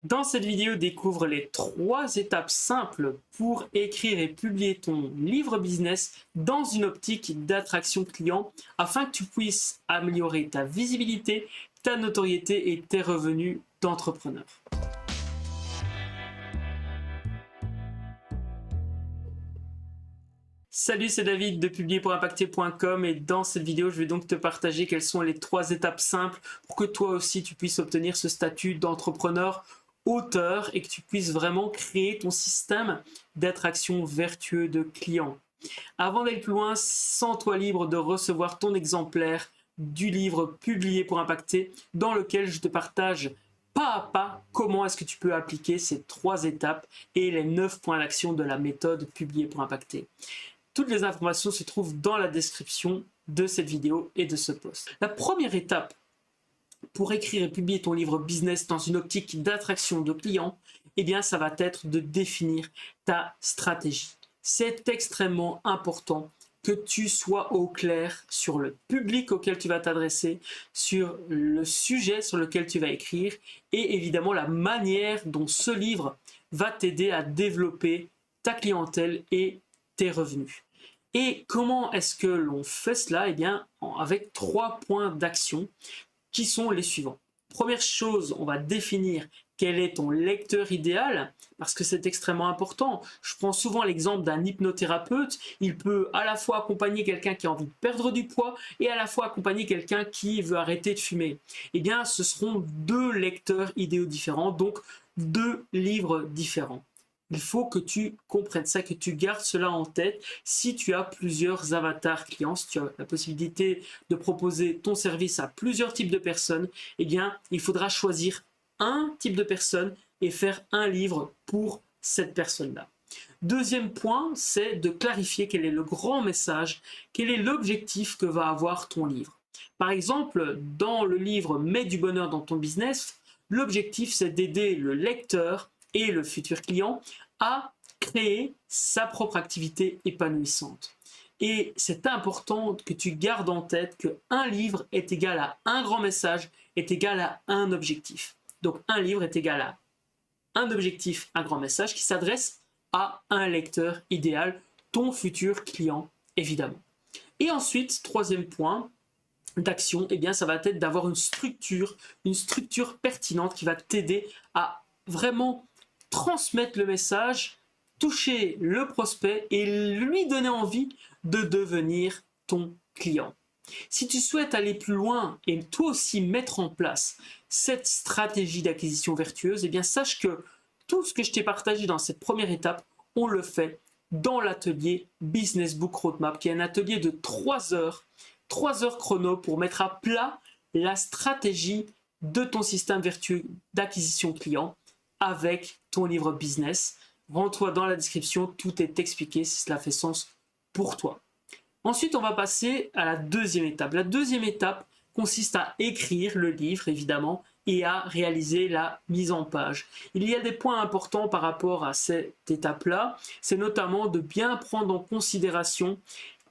Dans cette vidéo, découvre les 3 étapes simples pour écrire et publier ton livre business dans une optique d'attraction client afin que tu puisses améliorer ta visibilité, ta notoriété et tes revenus d'entrepreneur. Salut, c'est David de publier-pour-impacter.com et dans cette vidéo, je vais donc te partager quelles sont les 3 étapes simples pour que toi aussi tu puisses obtenir ce statut d'entrepreneur auteur et que tu puisses vraiment créer ton système d'attraction vertueux de clients. Avant d'aller plus loin, sens-toi libre de recevoir ton exemplaire du livre Publier pour impacter dans lequel je te partage pas à pas comment est-ce que tu peux appliquer ces 3 étapes et les 9 points d'action de la méthode Publier pour impacter. Toutes les informations se trouvent dans la description de cette vidéo et de ce post. La première étape pour écrire et publier ton livre business dans une optique d'attraction de clients, eh bien, ça va être de définir ta stratégie. C'est extrêmement important que tu sois au clair sur le public auquel tu vas t'adresser, sur le sujet sur lequel tu vas écrire et évidemment la manière dont ce livre va t'aider à développer ta clientèle et tes revenus. Et comment est-ce que l'on fait cela? Eh bien, avec 3 points d'action qui sont les suivants. Première chose, on va définir quel est ton lecteur idéal, parce que c'est extrêmement important. Je prends souvent l'exemple d'un hypnothérapeute. Il peut à la fois accompagner quelqu'un qui a envie de perdre du poids et à la fois accompagner quelqu'un qui veut arrêter de fumer. Eh bien, ce seront 2 lecteurs idéaux différents, donc 2 livres différents. Il faut que tu comprennes ça, que tu gardes cela en tête. Si tu as plusieurs avatars clients, si tu as la possibilité de proposer ton service à plusieurs types de personnes, eh bien, il faudra choisir un type de personne et faire un livre pour cette personne-là. Deuxième point, c'est de clarifier quel est le grand message, quel est l'objectif que va avoir ton livre. Par exemple, dans le livre « Mets du bonheur dans ton business », l'objectif, c'est d'aider le lecteur et le futur client à créer sa propre activité épanouissante. Et c'est important que tu gardes en tête qu'un livre est égal à un grand message, est égal à un objectif. Donc un livre est égal à un objectif, un grand message qui s'adresse à un lecteur idéal, ton futur client évidemment. Et ensuite, troisième point d'action, eh bien ça va être d'avoir une structure pertinente qui va t'aider à vraiment transmettre le message, toucher le prospect et lui donner envie de devenir ton client. Si tu souhaites aller plus loin et toi aussi mettre en place cette stratégie d'acquisition vertueuse, eh bien sache que tout ce que je t'ai partagé dans cette première étape, on le fait dans l'atelier Business Book Roadmap, qui est un atelier de 3 heures chrono pour mettre à plat la stratégie de ton système vertueux d'acquisition client avec ton livre business. Rends-toi dans la description, tout est expliqué si cela fait sens pour toi. Ensuite, on va passer à la deuxième étape. La deuxième étape consiste à écrire le livre, évidemment, et à réaliser la mise en page. Il y a des points importants par rapport à cette étape-là. C'est notamment de bien prendre en considération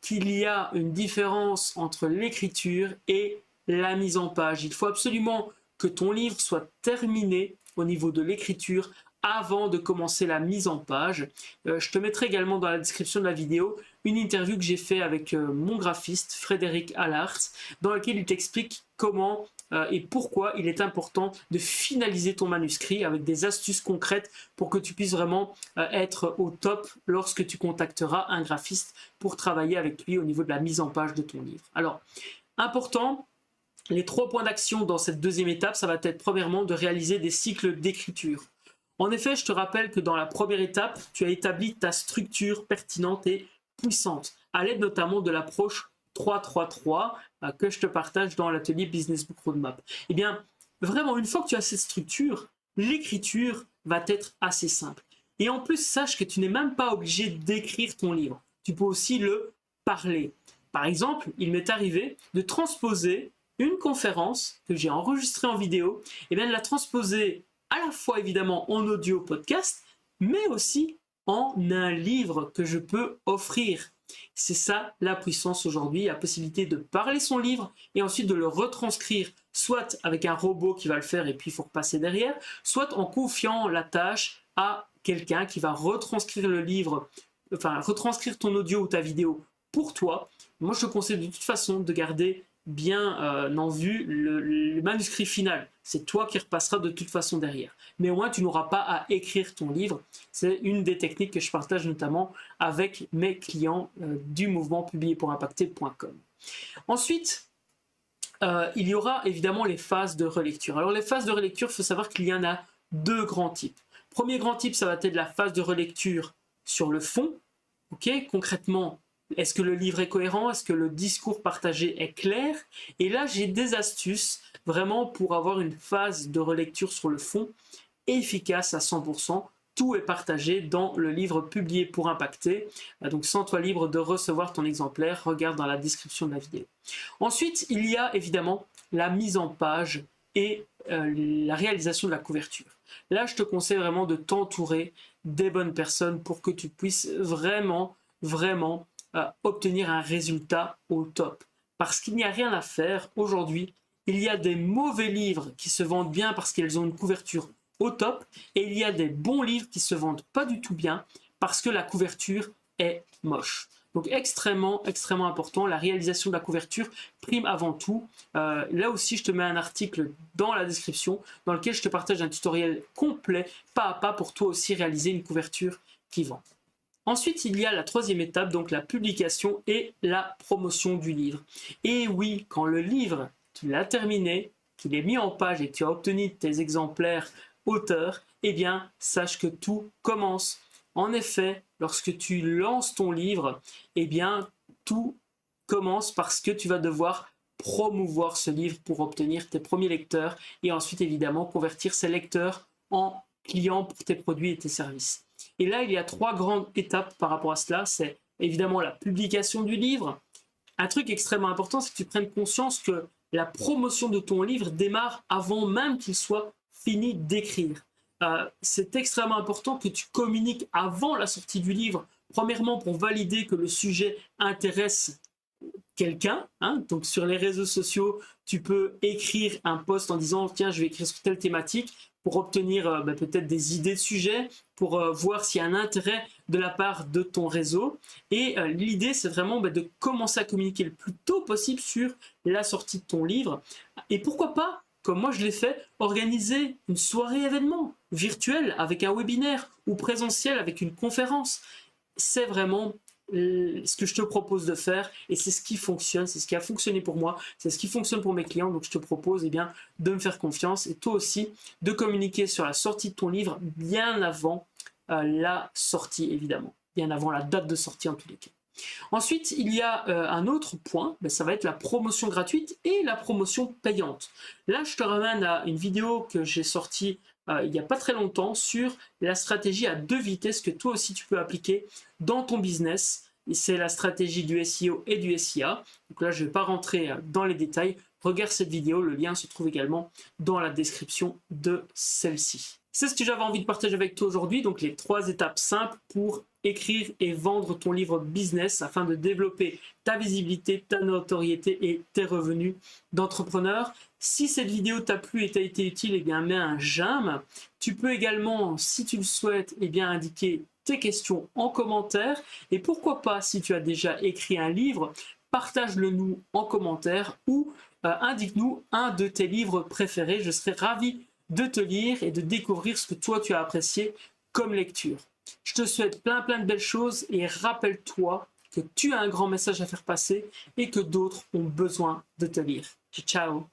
qu'il y a une différence entre l'écriture et la mise en page. Il faut absolument que ton livre soit terminé au niveau de l'écriture avant de commencer la mise en page. Je te mettrai également dans la description de la vidéo une interview que j'ai fait avec mon graphiste Frédéric Allard, dans laquelle il t'explique comment et pourquoi il est important de finaliser ton manuscrit avec des astuces concrètes pour que tu puisses vraiment être au top lorsque tu contacteras un graphiste pour travailler avec lui au niveau de la mise en page de ton livre. Alors, important, les 3 points d'action dans cette deuxième étape, ça va être premièrement de réaliser des cycles d'écriture. En effet, je te rappelle que dans la première étape, tu as établi ta structure pertinente et puissante, à l'aide notamment de l'approche 3-3-3 que je te partage dans l'atelier Business Book Roadmap. Eh bien, vraiment, une fois que tu as cette structure, l'écriture va être assez simple. Et en plus, sache que tu n'es même pas obligé d'écrire ton livre. Tu peux aussi le parler. Par exemple, il m'est arrivé de transposer une conférence que j'ai enregistrée en vidéo, et bien de la transposer à la fois évidemment en audio podcast, mais aussi en un livre que je peux offrir. C'est ça la puissance aujourd'hui, la possibilité de parler son livre et ensuite de le retranscrire soit avec un robot qui va le faire et puis il faut repasser derrière, soit en confiant la tâche à quelqu'un qui va retranscrire le livre, enfin retranscrire ton audio ou ta vidéo pour toi. Moi, je te conseille de toute façon de garder bien en vue le manuscrit final. C'est toi qui repasseras de toute façon derrière. Mais au moins, tu n'auras pas à écrire ton livre. C'est une des techniques que je partage notamment avec mes clients du mouvement publier-pour-impacter.com. Ensuite, il y aura évidemment les phases de relecture. Alors les phases de relecture, il faut savoir qu'il y en a deux grands types. Premier grand type, ça va être la phase de relecture sur le fond. Okay, concrètement, est-ce que le livre est cohérent? Est-ce que le discours partagé est clair? Et là, j'ai des astuces vraiment pour avoir une phase de relecture sur le fond efficace à 100%. Tout est partagé dans le livre Publier pour impacter. Donc, sens-toi libre de recevoir ton exemplaire. Regarde dans la description de la vidéo. Ensuite, il y a évidemment la mise en page et la réalisation de la couverture. Là, je te conseille vraiment de t'entourer des bonnes personnes pour que tu puisses vraiment obtenir un résultat au top. Parce qu'il n'y a rien à faire aujourd'hui. Il y a des mauvais livres qui se vendent bien parce qu'ils ont une couverture au top, et il y a des bons livres qui se vendent pas du tout bien parce que la couverture est moche. Donc extrêmement important, la réalisation de la couverture prime avant tout. Là aussi, je te mets un article dans la description dans lequel je te partage un tutoriel complet, pas à pas, pour toi aussi réaliser une couverture qui vend. Ensuite, il y a la troisième étape, donc la publication et la promotion du livre. Et oui, quand le livre, tu l'as terminé, qu'il est mis en page et que tu as obtenu tes exemplaires auteurs, eh bien, sache que tout commence. En effet, lorsque tu lances ton livre, eh bien, tout commence parce que tu vas devoir promouvoir ce livre pour obtenir tes premiers lecteurs et ensuite, évidemment, convertir ces lecteurs en clients pour tes produits et tes services. Et là, il y a trois grandes étapes par rapport à cela. C'est évidemment la publication du livre. Un truc extrêmement important, c'est que tu prennes conscience que la promotion de ton livre démarre avant même qu'il soit fini d'écrire. C'est extrêmement important que tu communiques avant la sortie du livre. Premièrement, pour valider que le sujet intéresse quelqu'un. Donc sur les réseaux sociaux, tu peux écrire un post en disant « Tiens, je vais écrire sur telle thématique » pour obtenir peut-être des idées de sujets, pour voir s'il y a un intérêt de la part de ton réseau. Et l'idée, c'est vraiment de commencer à communiquer le plus tôt possible sur la sortie de ton livre. Et pourquoi pas, comme moi je l'ai fait, organiser une soirée événement virtuelle avec un webinaire ou présentiel avec une conférence. C'est vraiment ce que je te propose de faire et c'est ce qui fonctionne, c'est ce qui a fonctionné pour moi, c'est ce qui fonctionne pour mes clients. Donc je te propose de me faire confiance et toi aussi de communiquer sur la sortie de ton livre bien avant la sortie, évidemment, bien avant la date de sortie en tous les cas. Ensuite, il y a un autre point, ça va être la promotion gratuite et la promotion payante. Là, je te ramène à une vidéo que j'ai sortie il n'y a pas très longtemps sur la stratégie à 2 vitesses que toi aussi tu peux appliquer dans ton business. C'est la stratégie du SEO et du SIA. Donc là, je ne vais pas rentrer dans les détails. Regarde cette vidéo, le lien se trouve également dans la description de celle-ci. C'est ce que j'avais envie de partager avec toi aujourd'hui, donc les 3 étapes simples pour écrire et vendre ton livre business afin de développer ta visibilité, ta notoriété et tes revenus d'entrepreneur. Si cette vidéo t'a plu et t'a été utile, eh bien mets un j'aime. Tu peux également, si tu le souhaites, indiquer tes questions en commentaire. Et pourquoi pas, si tu as déjà écrit un livre, partage-le nous en commentaire ou indique-nous un de tes livres préférés. Je serai ravi de te lire et de découvrir ce que toi tu as apprécié comme lecture. Je te souhaite plein de belles choses et rappelle-toi que tu as un grand message à faire passer et que d'autres ont besoin de te lire. Ciao!